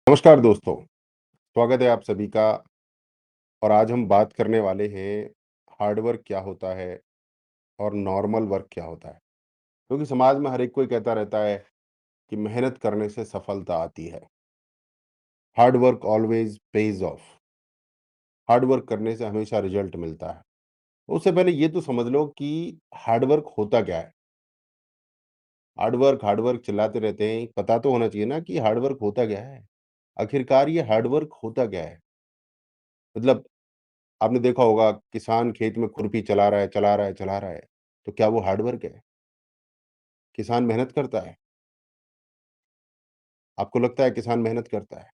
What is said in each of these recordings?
नमस्कार दोस्तों, स्वागत है आप सभी का। और आज हम बात करने वाले हैं हार्ड वर्क क्या होता है और नॉर्मल वर्क क्या होता है। क्योंकि समाज में हर एक कोई कहता रहता है कि मेहनत करने से सफलता आती है। Hard work always page of. Hard work करने से हमेशा रिजल्ट मिलता है। उससे पहले ये तो समझ लो कि हार्ड वर्क होता क्या है। हार्ड वर्क चिल्लाते रहते हैं, पता तो होना चाहिए ना कि हार्ड वर्क होता क्या है। आखिरकार ये हार्ड वर्क होता क्या है। मतलब आपने देखा होगा किसान खेत में खुरपी चला रहा है, चला रहा है, चला रहा है, तो क्या वो हार्ड वर्क है? किसान मेहनत करता है? आपको लगता है किसान मेहनत करता है?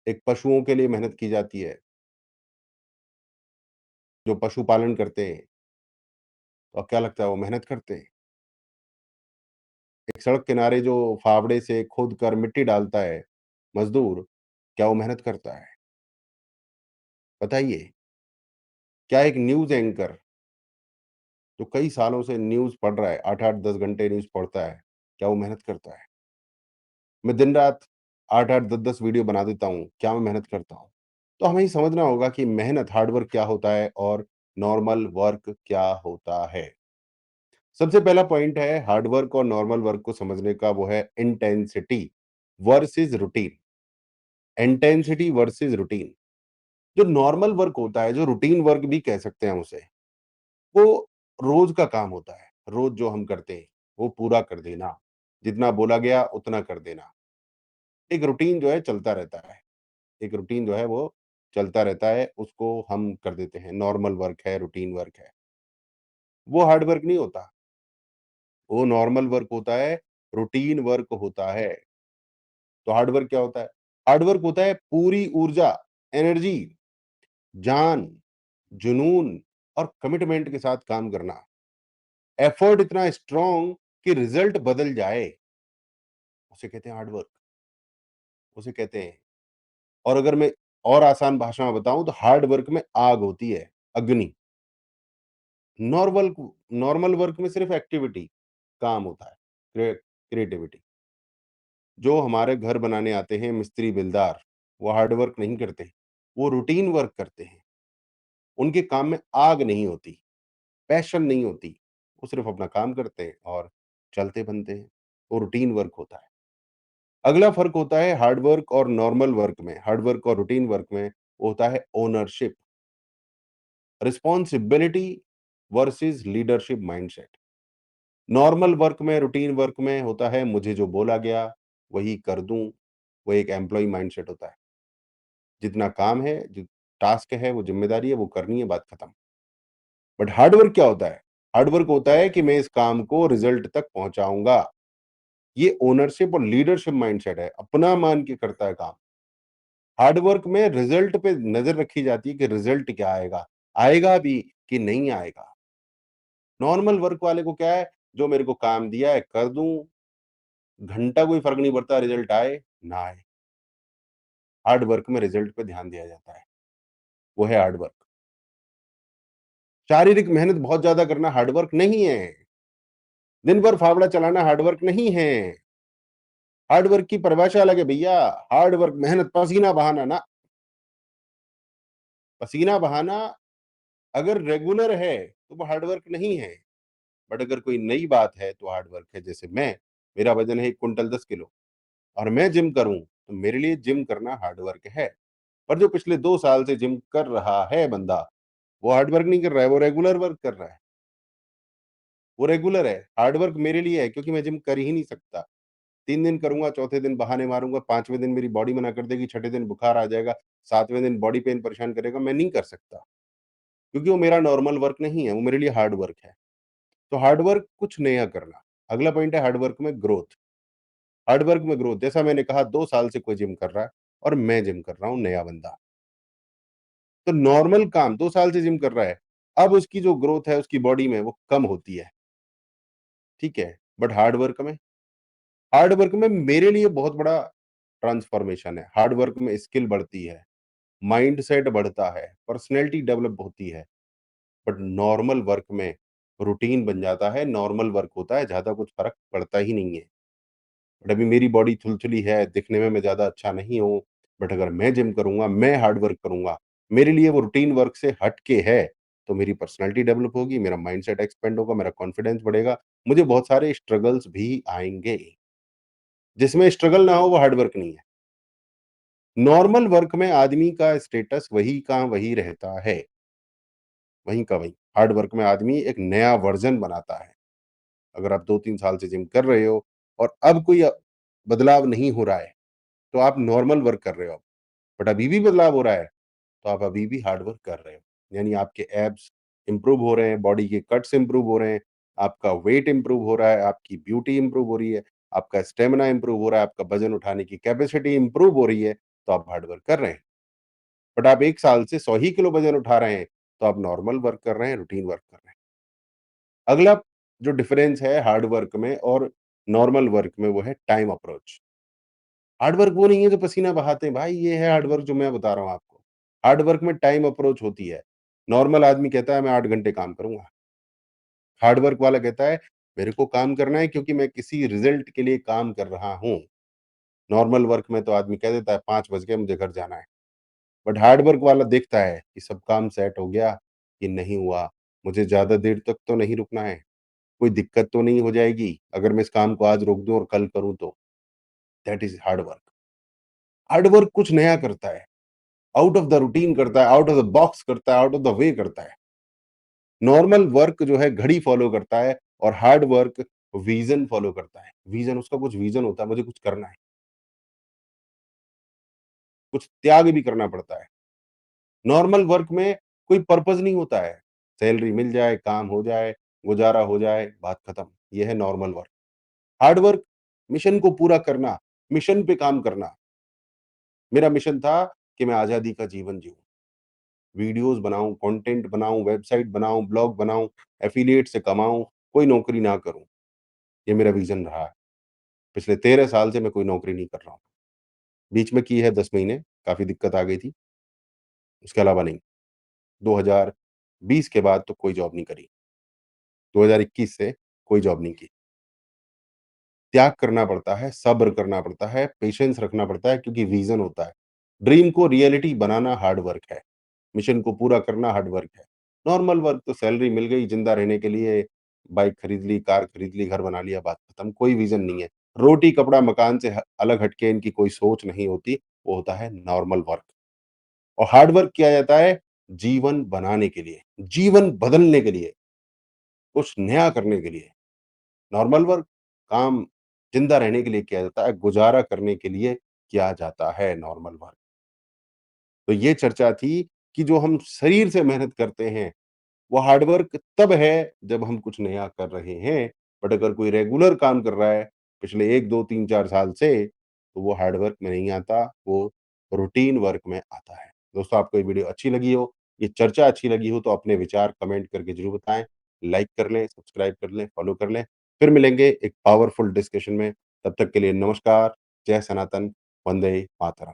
एक पशुओं के लिए मेहनत की जाती है, जो पशुपालन करते हैं, तो अब क्या लगता है वो मेहनत करते हैं? एक सड़क किनारे जो फावड़े से खोद कर मिट्टी डालता है मज़दूर, क्या वो मेहनत करता है? बताइए। क्या एक न्यूज़ एंकर जो कई सालों से न्यूज़ पढ़ रहा है, 8-8 10 घंटे न्यूज़ पढ़ता है, क्या वो मेहनत करता है? मैं दिन-रात 8-8 10-10 वीडियो बना देता हूँ, क्या मैं मेहनत करता हूँ? तो हमें ये समझना होगा कि मेहनत हार्ड वर्क क्या होता है और नॉर्मल वर्क क्या होता है। सबसे पहला पॉइंट है हार्ड वर्क और नॉर्मल वर्क को समझने का, वो है intensity versus routine. Intensity versus routine. जो नॉर्मल वर्क होता है, जो रूटीन वर्क भी कह सकते हैं उसे, वो रोज का काम होता है। रोज जो हम करते हैं वो पूरा कर देना, जितना बोला गया उतना कर देना। एक रूटीन जो है चलता रहता है। एक रूटीन जो है वो चलता रहता है, उसको हम कर देते हैं। नॉर्मल वर्क है, रूटीन वर्क है। वो हार्ड वर्क नहीं होता, वो नॉर्मल वर्क होता है, रूटीन वर्क होता है। तो हार्ड वर्क क्या होता है? हार्ड वर्क होता है पूरी ऊर्जा, एनर्जी, जान, जुनून और कमिटमेंट के साथ काम करना। एफर्ट इतना स्ट्रांग कि रिजल्ट बदल जाए, उसे कहते हैं हार्ड वर्क, उसे कहते हैं। और अगर मैं और आसान भाषा में बताऊं तो हार्ड वर्क में आग होती है, अग्नि। नॉर्मल नॉर्मल वर्क में सिर्फ एक्टिविटी, काम होता है, क्रिएटिविटी। जो हमारे घर बनाने आते हैं मिस्त्री बिल्दार, वो हार्ड वर्क नहीं करते, वो रूटीन वर्क करते हैं। उनके काम में आग नहीं होती, पैशन नहीं होती, वो सिर्फ अपना काम करते हैं और चलते बनते हैं। वो रूटीन वर्क होता है। अगला फर्क होता है हार्ड वर्क और नॉर्मल वर्क में, हार्ड वर्क और रूटीन वर्क में, वो होता है ownership, responsibility versus leadership mindset. Normal work में, रूटीन वर्क में होता है मुझे जो बोला गया वही कर दूं, वो एक एम्प्लॉय माइंडसेट होता है। जितना काम है, जो टास्क है, वो ज़िम्मेदारी है, वो करनी है, बात खत्म। बट हार्ड वर्क क्या होता है? हार्ड वर्क होता है कि मैं इस काम को रिजल्ट तक पहुँचाऊँगा। ये ओनरशिप और लीडरशिप माइंडसेट है, अपना मान के करता है काम। हार्ड वर्क में रिजल्ट पे नज़र रखी जाती है कि रिजल्ट क्या आएगा? आएगा भी कि नहीं आएगा? नॉर्मल वर्क वाले को क्या है, जो मेरे को काम दिया है कर दूँ, घंटा कोई फ़र्क नहीं पड़ता रिजल्ट आए, ना आए। हार्ड वर्क में रिजल्ट पे ध्यान दिया जाता है, वो है हार्ड वर्क। शारीरिक मेहनत बहुत ज़्यादा करना हार्ड वर्क नहीं है। दिन भर फावड़ा चलाना हार्ड वर्क नहीं है। हार्ड वर्क की परिभाषा अलग है भैया। हार्ड वर्क मेहनत, पसीना बहाना ना। पसीना बहाना अगर रेगुलर है, तो वो हार्ड वर्क नहीं है। बट अगर कोई नई बात है, तो हार्ड वर्क है। जैसे मेरा वज़न है 1 क्विंटल 10 किलो और मैं जिम करूँ, तो मेरे लिए जिम करना हार्ड वर्क है। पर जो पिछले 2 साल से जिम कर रहा है बंदा, वो हार्ड वर्क नहीं कर रहा है, वो रेगुलर वर्क कर रहा है। वो रेगुलर है, हार्ड वर्क मेरे लिए है क्योंकि मैं जिम कर ही नहीं सकता। 3 दिन करूँगा, चौथे दिन बहाने मारूँगा, 5वें दिन मेरी बॉडी मना कर देगी, छठे दिन बुखार आ जाएगा, 7वें दिन बॉडी पेन परेशान करेगा, मैं नहीं कर सकता। क्योंकि वो मेरा नॉर्मल वर्क नहीं है, वो मेरे लिए हार्ड वर्क है। तो हार्ड वर्क कुछ नया करना। अगला पॉइंट है हार्ड वर्क में ग्रोथ। हार्ड वर्क में ग्रोथ, जैसा मैंने कहा 2 साल से कोई जिम कर रहा है और मैं जिम कर रहा हूँ, नया बंदा। तो नॉर्मल काम 2 साल से जिम कर रहा है, अब उसकी जो ग्रोथ है उसकी बॉडी में वो कम होती है, ठीक है? बट हार्ड वर्क में मेरे लिए बहुत बड़ा ट्रांसफॉर्मेशन है। हार्ड वर्क में स्किल बढ़ती है, माइंडसेट बढ़ता है, पर्सनैलिटी डेवलप होती है। बट नॉर्मल वर्क में रूटीन बन जाता है, नॉर्मल वर्क होता है, ज़्यादा कुछ फ़र्क पड़ता ही नहीं है। बट अभी मेरी बॉडी थुलथुली है, दिखने में मैं ज़्यादा अच्छा नहीं हूँ, बट अगर मैं जिम करूँगा, मैं हार्ड वर्क करूँगा, मेरे लिए वो रूटीन वर्क से हट के है, तो मेरी पर्सनैलिटी डेवलप होगी, मेरा माइंडसेट एक्सपेंड होगा, मेरा कॉन्फिडेंस बढ़ेगा, मुझे बहुत सारे स्ट्रगल्स भी आएँगे। जिसमें स्ट्रगल ना हो वो हार्ड वर्क नहीं है। नॉर्मल वर्क में आदमी का स्टेटस वही का वही रहता है, वहीं का वहीं। हार्ड वर्क में आदमी एक नया वर्ज़न बनाता है। अगर आप 2-3 साल से जिम कर रहे हो और अब कोई बदलाव नहीं हो रहा है, तो आप नॉर्मल वर्क कर रहे हो। बट अभी भी बदलाव हो रहा है, तो आप अभी भी हार्ड वर्क कर रहे हो। यानी आपके एब्स इम्प्रूव हो रहे हैं, बॉडी के कट्स इम्प्रूव हो रहे हैं, आपका वेट इम्प्रूव हो रहा है, आपकी ब्यूटी इम्प्रूव हो रही है, आपका स्टैमिना इम्प्रूव हो रहा है, आपका वज़न उठाने की कैपेसिटी इम्प्रूव हो रही है, तो आप हार्ड वर्क कर रहे हैं। बट आप 1 साल से 100 ही किलो वज़न उठा रहे हैं, तो आप नॉर्मल वर्क कर रहे हैं, रूटीन वर्क कर रहे हैं। अगला जो डिफरेंस है हार्ड वर्क में और नॉर्मल वर्क में वो है टाइम अप्रोच। हार्ड वर्क वो नहीं है जो पसीना बहाते हैं, भाई ये है हार्ड वर्क जो मैं बता रहा हूँ आपको। हार्ड वर्क में टाइम अप्रोच होती है। नॉर्मल आदमी कहता है मैं 8 घंटे काम करूँगा। हार्ड वर्क वाला कहता है मेरे को काम करना है क्योंकि मैं किसी रिज़ल्ट के लिए काम कर रहा हूँ। नॉर्मल वर्क में तो आदमी कह देता है 5 बज गए मुझे घर जाना है। बट हार्ड वर्क वाला देखता है कि सब काम सेट हो गया कि नहीं हुआ, मुझे ज़्यादा देर तक तो नहीं रुकना है, कोई दिक्कत तो नहीं हो जाएगी अगर मैं इस काम को आज रोक दूँ और कल करूँ तो। That is hard work. Hard work कुछ नया करता है, आउट ऑफ द रूटीन करता है, आउट ऑफ द बॉक्स करता है, आउट ऑफ द वे करता है। नॉर्मल वर्क जो है घड़ी फॉलो करता है और हार्ड वर्क विज़न फॉलो करता है। विज़न उसका कुछ विज़न होता है, मुझे कुछ करना है, कुछ त्याग भी करना पड़ता है। नॉर्मल वर्क में कोई पर्पज़ नहीं होता है। सैलरी मिल जाए, काम हो जाए, गुज़ारा हो जाए, बात खत्म। ये है normal work. Hard work mission को पूरा करना, मिशन पे काम करना। मेरा मिशन था कि मैं आज़ादी का जीवन जिऊँ। वीडियोज़ बनाऊँ, कंटेंट बनाऊँ, वेबसाइट बनाऊँ, ब्लॉग बनाऊँ, एफ़िलिएट से कमाऊँ, कोई नौकरी ना करूँ। ये मेरा विज़न रहा है। पिछले 13 साल से मैं कोई नौकरी नहीं कर रहा हूँ। बीच में की है 10 महीने, काफ़ी दिक्कत आ गई थी, उसके अलावा नहीं। 2020 के बाद तो कोई जॉब नहीं करी। 2021 से कोई जॉब नहीं की। त्याग करना पड़ता है, सब्र करना पड़ता है, पेशेंस रखना पड़ता है क्योंकि विज़न होता है। ड्रीम को रियलिटी बनाना हार्ड वर्क है। मिशन को पूरा करना हार्ड वर्क है। नॉर्मल वर्क तो सैलरी मिल गई, ज़िंदा रहने के लिए बाइक खरीद ली, कार खरीद ली, घर बना लिया, बात खत्म, कोई विज़न नहीं है। रोटी, कपड़ा, मकान से अलग हट के इनकी कोई सोच नहीं होती, वो होता है नॉर्मल वर्क। और हार्ड वर्क किया जाता है जीवन बनाने के लिए, जीवन बदलने के लिए, कुछ नया करने के लिए। नॉर्मल वर्क काम ज़िंदा रहने के लिए किया जाता है, गुज़ारा करने के लिए किया जाता है नॉर्मल वर्क। तो ये चर्चा थी कि जो हम शरीर से मेहनत करते हैं वो हार्ड वर्क तब है जब हम कुछ नया कर रहे हैं, बट अगर कोई रेगुलर काम कर रहा है पिछले 1, 2, 3, 4 साल से, तो वो हार्ड वर्क में नहीं आता, वो रूटीन वर्क में आता है। दोस्तों आपको ये वीडियो अच्छी लगी हो, ये चर्चा अच्छी लगी हो तो अपने विचार कमेंट करके ज़रूर बताएँ। लाइक कर लें, सब्सक्राइब कर लें, फॉलो कर लें। फिर मिलेंगे एक पावरफुल डिस्कशन में, तब तक के लिए नमस्कार, जय सनातन, वंदे मातरम।